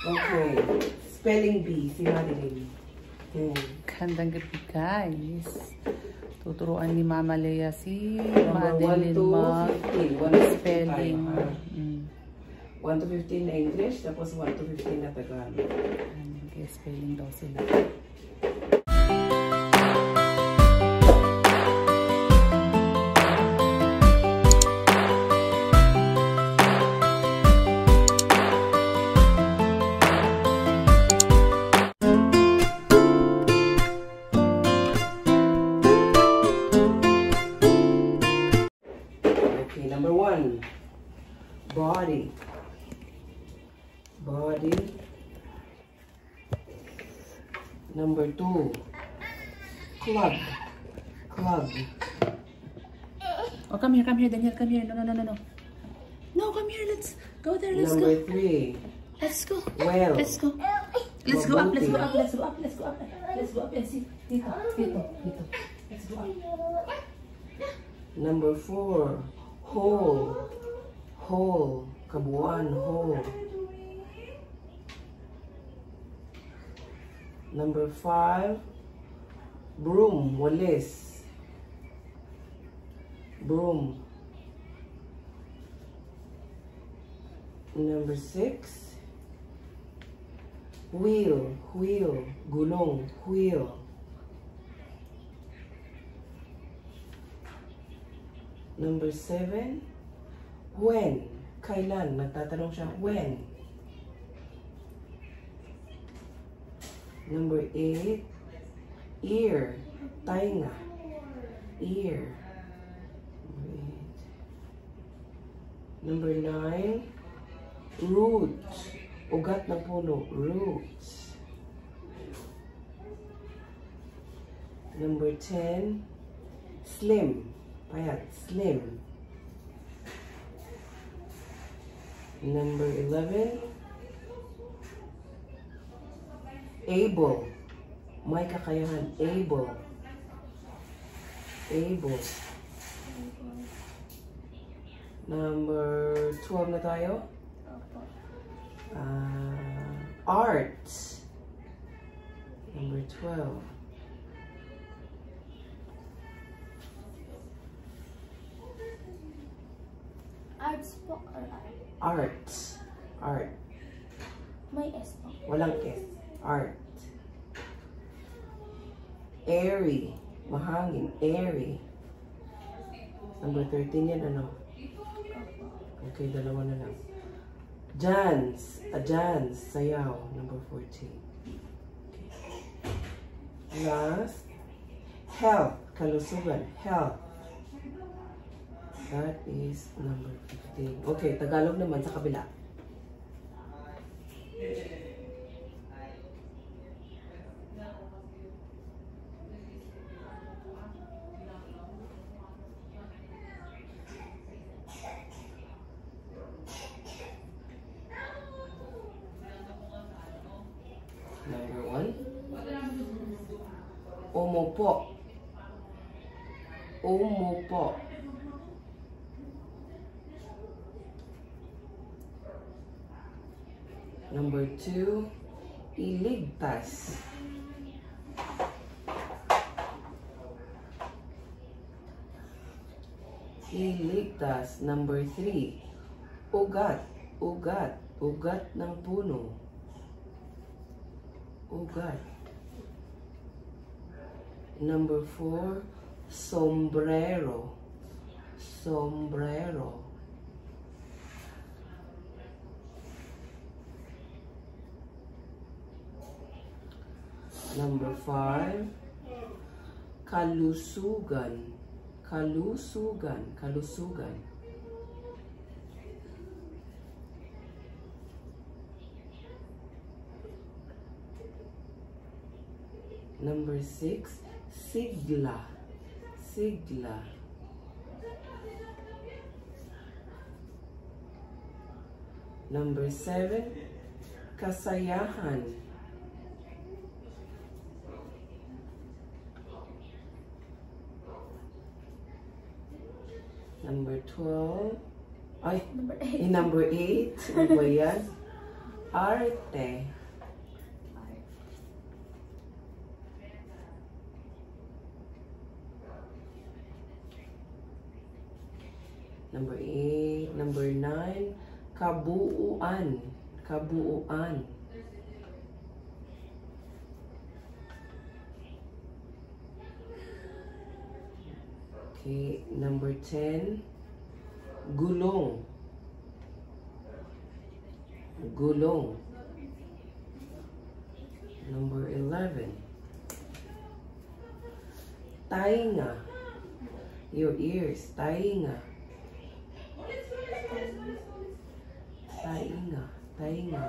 Okay. Spelling bee, si Madeline. Gandang gabi, guys. Tuturuan ni Mama Lea si Madeline spelling. 1 to 15 na English, tapos 1 to 15 na Tagalog. Spelling daw sila. Okay, number 1. Body. Body. Number 2. Club. Club. Oh, come here, Daniel. Come here. No. No, come here. Let's go there. Let's Number go. 3. Let's go. Well. Let's go. Let's go up. Let's go up. Let's go up. Let's go up. Let's go up and see. Dito. Let's go up. Number 4. Hole. Hole. Kabuuan. Hole. Number 5. Broom. Walis. Broom. Number 6. Wheel. Wheel. Gulong. Wheel. Number 7. When. Kailan? Nagtatanong siya, when. Number 8. Ear. Tainga. Ear. Number 9. Root. Ugat ng puno. Roots. Number 10. Slim. Payat. Slim. Number 11. Able. May kakayahan. Able. Able. Number 12 na tayo. Art. Number 12. Arts po or art? Art. Art. May S po. Walang S. Art. Airy. Mahangin. Airy. Number 13 yan, ano? Okay, dalawa na lang. Dance. A dance. Sayaw. Number 14. Okay. Last. Health. Kalusugan. Health. That is number 15. Okay, Tagalog naman sa kabila. Number 1. Umupo. Umupo. Number 2, iligtas. Iligtas. Number 3, ugat. Ugat. Ugat ng puno. Ugat. Number 4, sombrero. Sombrero. Number 5, kalusugan. Kalusugan. Kalusugan. Number 6, sigla. Sigla. Number 7, kasayahan. Number 12. Ay, number 8. Ano ba yan? Arte. Number 8. Number 9. Kabuuan. Kabuuan. Okay. Number 10. Gulong. Gulong. Number 11. Tainga. Your ears. Tainga. Tainga. Tainga.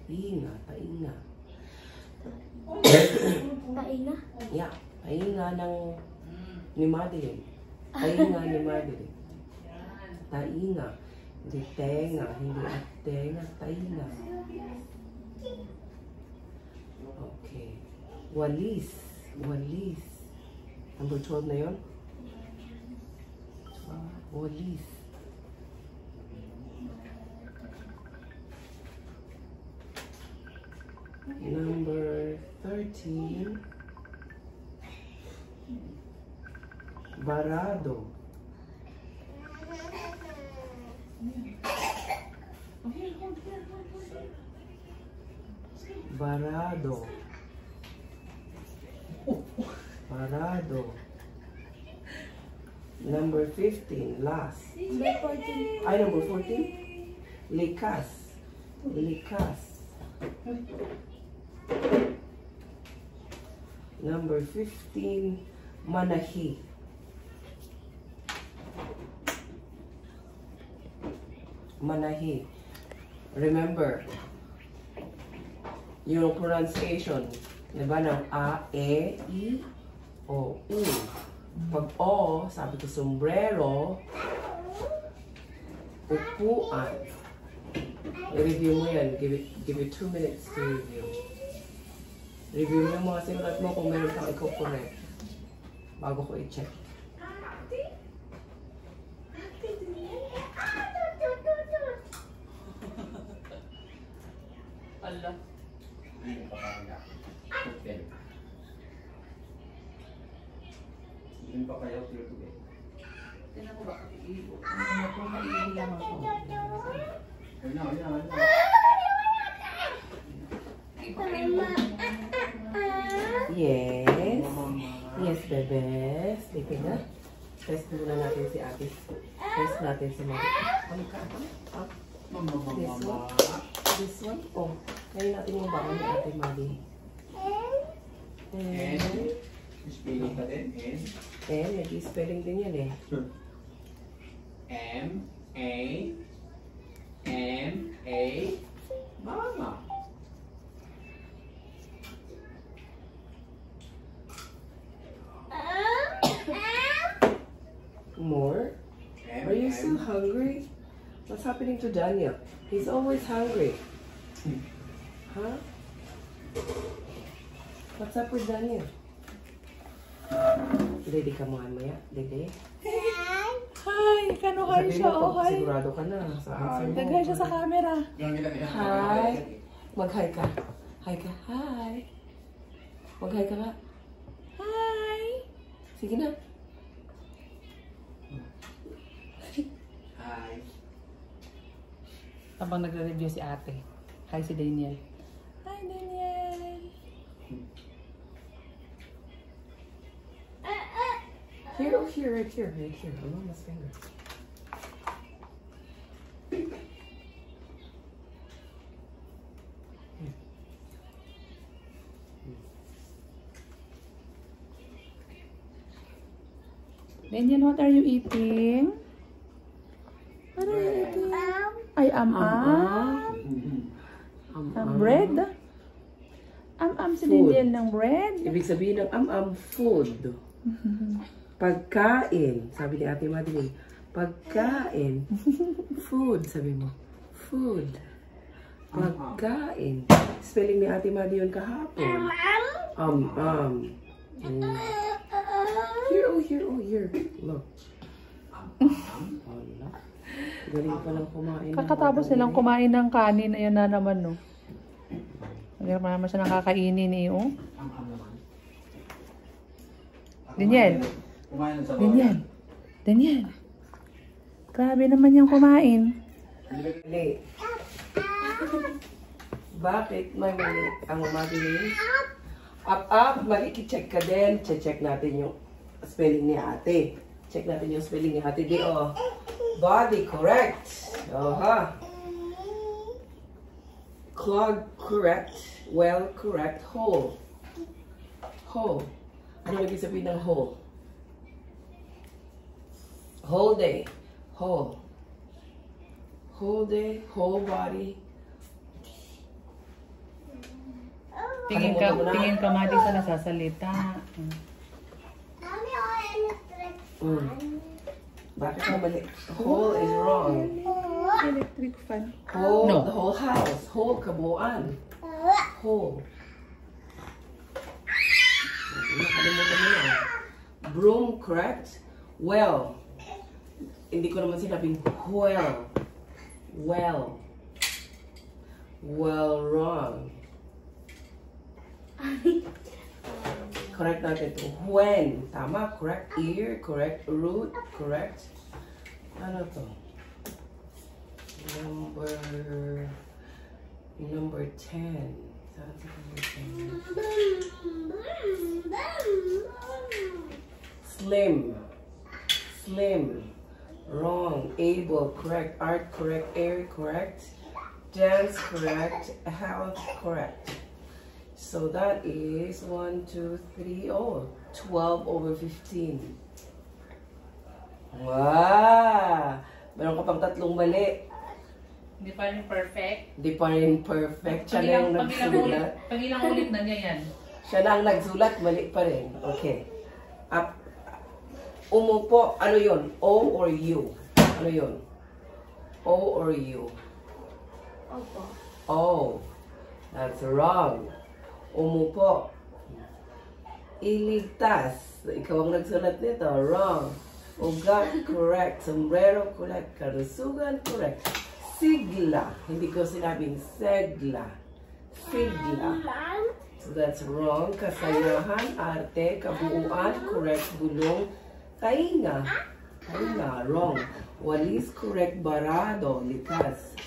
Tainga. Tainga. Tainga? Yeah. Tainga ng ni Madeline. Tainga ni Madeline. Tainga. Hindi tenga. Hindi at tenga. Tainga. Okay. Walis. Walis. Number 12 na yun? Walis. Number 13. Barado. Barado. Barado. Number 15, last. Number 14. Ay, number 14? Likas. Likas. Number 15, Manahi. Manahi. Remember, yung pronunciation, diba, ng A, E, I, O, U. Pag O, sabi ko sombrero, upuan. I-review mo yan. Give it 2 minutes to review. Review mo yung mga sinulat mo kung meron kang i-correct bago ko i-check. Allah. Hindi pa kayo clear to get. Tingnan mo ba? Kung maiilang ako. Yes. Yes, bebe. Sleepy na. Test muna natin si ate. Test natin si mama. Ano ka? This one? This one? Oh. Ngayon natin yung baka ni ate Maddie. And spelling ka din. Nag-spelling din yan eh. M-A Mama. More? Are you still hungry? What's happening to Daniel? He's always hungry. Huh? What's up with Daniel? Ready ka mga maya? Ready? Hi! Kanuhan Sabi siya, mo, oh, hi! sigurado ka na. Sa answer mo. Naghay siya sa camera. Hi! Mag-hi ka. Hi ka. Hi! Mag-hi ka nga. Hi! Sige na. Hi. Habang nagre-review si ate. Hi si Daniel. Hi Daniel! Here, oh, here, right here, right here. On Mama's finger. Daniel, what are you eating? What are you eating? Ay, Ang bread? Si Food. Daniel ng bread? Ibig sabihin ng food. Pagkain. Sabi ni Ate Madeline, pagkain. Food, sabi mo. Food. Pagkain. Spelling ni Ate Madeline kahapon. Mm. Here, oh, here, oh, here. Look. Wala. Galing palang kumain. Kakatapos silang kumain ng kanin. Ayan na naman, no. Hindi naman siya nakakainin eh, oh. Daniel. Daniel. Daniel. Grabe naman yung kumain. Mali. Bakit may mali ang mabilis? Up. Mali. Check ka din. Check natin yung spelling ni ate. Check natin yung spelling ni ate. Di, oh. Body, correct. Aha. Clog, correct. Well, correct. Whole. Whole. Ano ibig sabihin ng whole? Whole day. Whole. Whole day, whole body. Tingin ka mati sa nasasalita. Bakit mo mali? Whole is wrong. Electric fan. Whole, No. the whole house. Whole, kabuuan. Whole. Nakalimutan mo na. Broom, correct? Well. Hindi ko naman sinabing well. Well. Well, wrong. Correct natin ito. When. Tama, correct. Ear, correct. Root, correct. Ano to? Number 10. Saan sa number 10? Slim. Slim. Wrong. Able, correct. Art, correct. Air, correct. Dance, correct. Health, correct. So that is 1, 2, 3, 12/15. Wow! Meron ka pang 3 mali. Hindi pa rin perfect. Hindi pa rin perfect. Siya na yung nagsulat. Pangilang ulit na niya yan. Siya na ang nagsulat, mali pa rin. Okay. Up. Umupo, ano yun? O or U? Ano yun? O or U? Opo. O. That's wrong. Umupo. Iligtas. Ikaw ang nagsulat nito. Wrong. Ugat, correct. Sombrero, correct. Karusugan, correct. Sigla. Hindi ko sinabing segla. Sigla. So that's wrong. Kasayahan, arte, kabuuan, correct. Bulong, tainga. Tainga, wrong. Walis, correct. Barado, likas.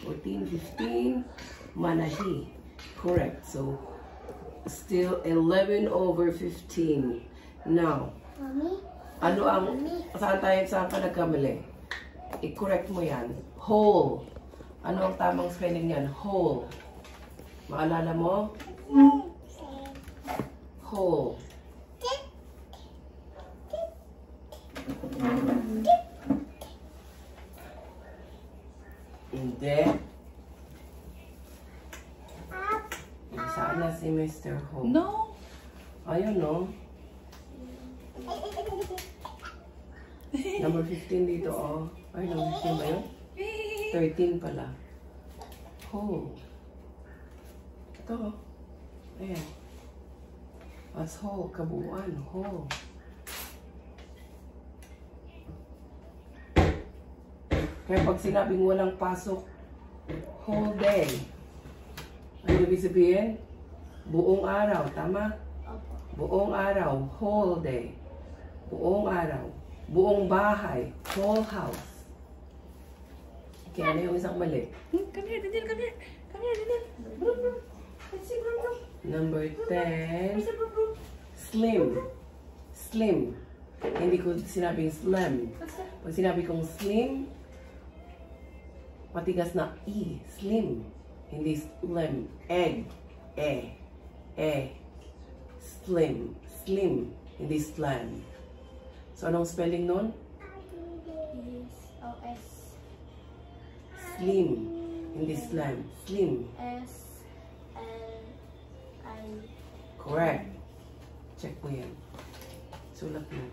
14, 15, manahi. Correct. So, still 11/15. Now, Mami? ano ang, saan ka nagkamali? I-correct mo yan. Whole. Ano ang tamang spelling yan? Whole. Maalala mo? Whole. Hindi. Saan na si Mr. Whole? No. Ayun, no? Number 15 dito, oh. Ay, number 15 ba yun? 13 pala. Whole. Ito, oh. Ayan. As whole, kabuuan, whole. Kaya pag sinabing walang pasok, whole day. Ano ibig sabihin? Buong araw, tama? Opo. Buong araw, whole day. Buong araw. Buong bahay, whole house. Okay, ano yung isang mali? Come here, Daniel, come here. Come here, Daniel. Brum, brum. Let's see, brum, brum. Number 10, Brum, brum. slim. Slim. Hindi ko sinabing slim. Pag sinabi kong slim, matigas na E. Slim. Hindi slim. Egg. Slim. Slim. Hindi slim. So, anong spelling nun? S-O-S. Slim. Hindi slim. Slim. S-L-I. Correct. Check mo yan. Sulat mo.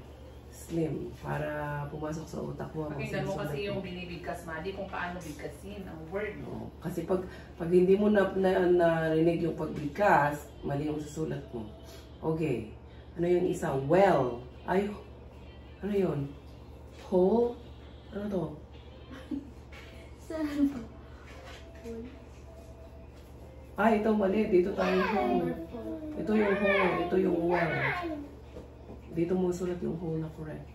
Slim. Para pumasok sa utak mo. Pakinggan mo kasi yung binibigkas, Madi, kung paano bigkasin ang word. Oo. Kasi pag hindi mo narinig yung pagbigkas, mali yung susulat mo. Okay. Ano yung isa? Well. Ay, ano yun? Whole? Ano to? Saan ba? Ito mali. Dito tayo whole. Ito yung whole. Ito yung well. Dito mo sulat yung whole na correct.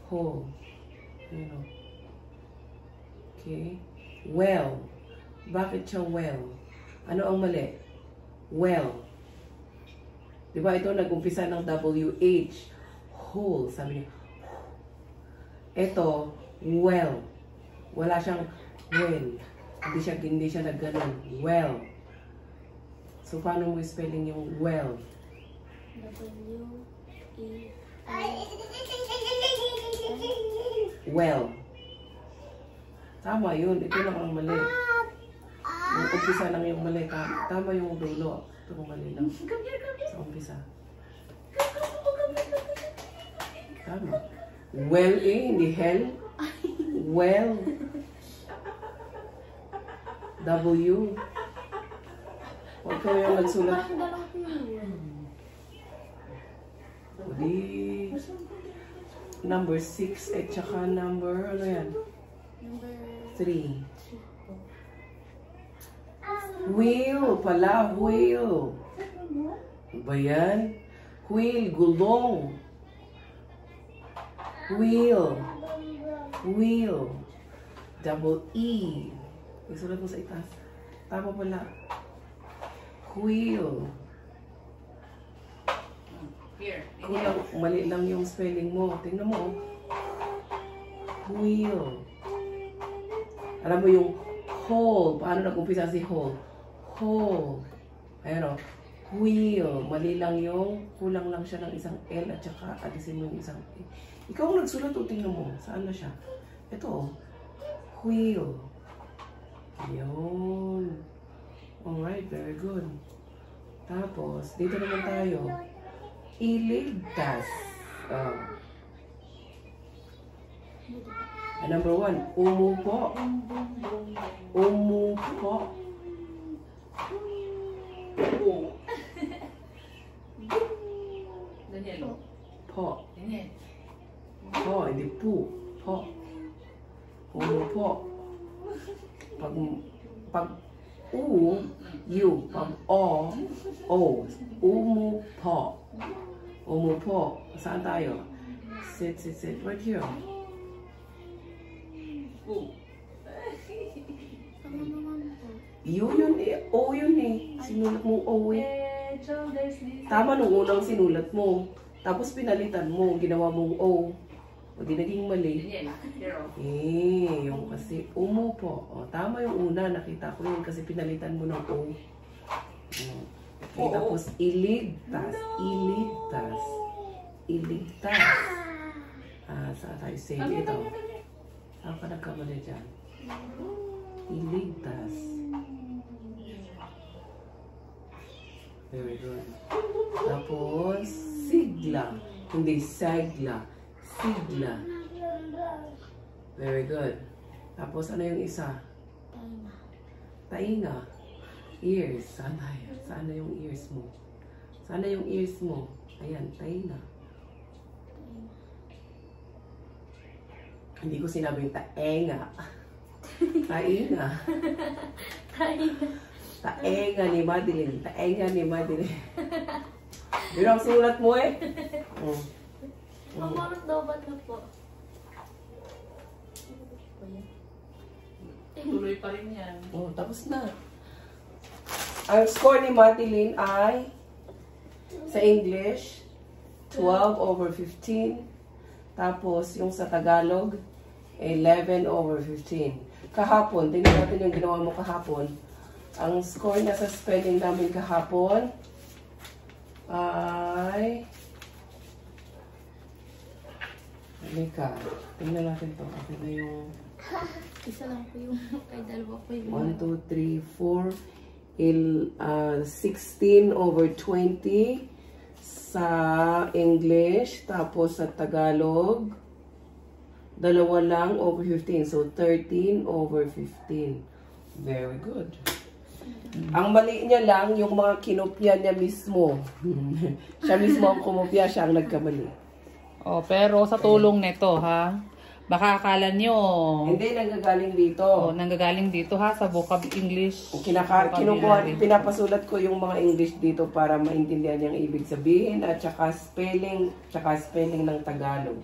Whole. Ano? Okay. Well. Bakit siya well? Ano ang mali? Well. Diba ito nag-umpisa ng WH. Whole. Sabi niya. Ito, well. Wala siyang well. Hindi siya nagganon. Well. So, paano mo spelling yung well? Well. Tama yun. Ito lang ang mali. Yung umpisa lang yung mali. Tama yung dulo. Ito ang mali lang. Sa umpisa. Tama. Well hindi hell. Well. W. Huwag ka yung nagsulat. Di. Number 6 at saka number, ano yan? Number 3. Wheel pala, wheel. Ano ba yan? Wheel, gulong. Wheel. Wheel. Double E. Isulat mo sa itaas. Tama pala. Wheel. Here. Kulang, mali lang yung spelling mo. Tingnan mo. Wheel. Alam mo yung whole. Paano nag-umpisa si whole? Whole. Ayan o. Wheel. Mali lang yung, kulang lang siya ng isang L at saka alisin mo yung isang E. Ikaw ang nagsulat o tingnan mo. Saan na siya? Ito o. Wheel. Yun. Alright, very good. Tapos, dito naman tayo. Iligtas. Number 1, umupo. Umupo. Daniel. Po. Daniel. Po, hindi po. Po. Umupo. Pag U, U. Pag O, O. Umupo. Umupo. Saan tayo? Sit. Right here. U yun eh. O yun eh. Sinulat mo O eh. Tama nung unang sinulat mo. Tapos pinalitan mo. Ginawa mong O. O di naging mali. Daniel. Hero. Yung kasi umupo. O, tama yung una. Nakita ko yun kasi pinalitan mo ng O. Okay, tapos iligtas. Iligtas. Iligtas. Saan tayo say ito? Saan ka nagkamali dyan? Iligtas. Very good. Tapos, sigla. Hindi sagla. Sigla. Very good. Tapos, ano yung isa? Tainga. Ears. Saan tayo? Saan na yung ears mo? Saan na yung ears mo? Ayan, tainga. Hindi ko sinabing taenga. Tainga. Taenga ni Madeline. Taenga ni Madeline. Yun ang sulat mo eh. Mamarot daw ba't na po? Tuloy pa rin yan. Oh, tapos na. Ang score ni Madeline ay sa English 12/15. Tapos yung sa Tagalog 11/15. Kahapon, tingnan natin yung ginawa mo kahapon. Ang score niya sa spelling namin kahapon ay... Halika. Tingnan natin to. Okay na yung... Isa lang po yung kay dalawa po yung 1, 2, 3, 4. 16/20 sa English. Tapos sa Tagalog, 2 lang over 15. So, 13/15. Very good. Ang mali niya lang, yung mga kinopya niya mismo. Siya mismo ang kumopya, siya ang nagkamali. Oh, pero sa tulong nito, ha? Baka akala nyo, Hindi, nanggagaling dito. nanggagaling dito ha, sa vocab English. Pinapasulat ko yung mga English dito para maintindihan yung ibig sabihin at saka spelling ng Tagalog.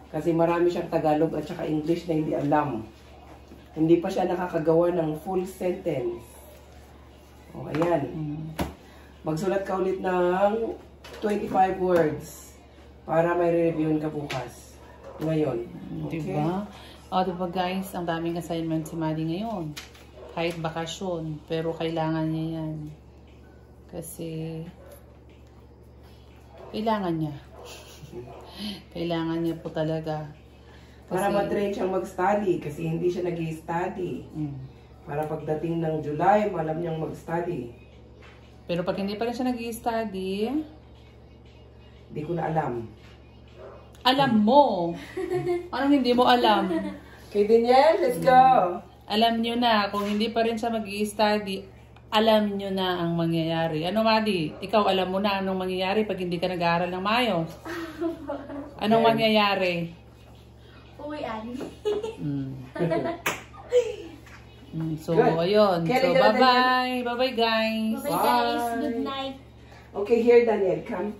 Kasi marami siyang Tagalog at saka English na hindi alam. Hindi pa siya nakakagawa ng full sentence. O, ayan. Magsulat ka ulit ng 25 words para may re-reviewin ka bukas. Ngayon. Okay? Diba? O, diba guys, ang daming assignment si Maddie ngayon. Kahit bakasyon, pero kailangan niya yan. Kasi, kailangan niya. Kailangan niya po talaga. Para matrain siyang mag-study kasi hindi siya nag-i-study. Para pagdating ng July, malam niyang mag-study. Pero pag hindi pa rin siya nag-i-study, Hindi ko na alam. alam mo. Anong hindi mo alam? Okay, Daniel, let's go! Alam nyo na, kung hindi pa rin siya mag-i-study, alam nyo na ang mangyayari. Ano, Maddie? Ikaw, alam mo na anong mangyayari pag hindi ka nag-aaral ng maayos? Anong mangyayari? Uwian. So, Good. ayun. Kaya So, nagdala bye-bye. Bye-bye, guys. Bye guys. Good night. Okay, here, Daniel, come.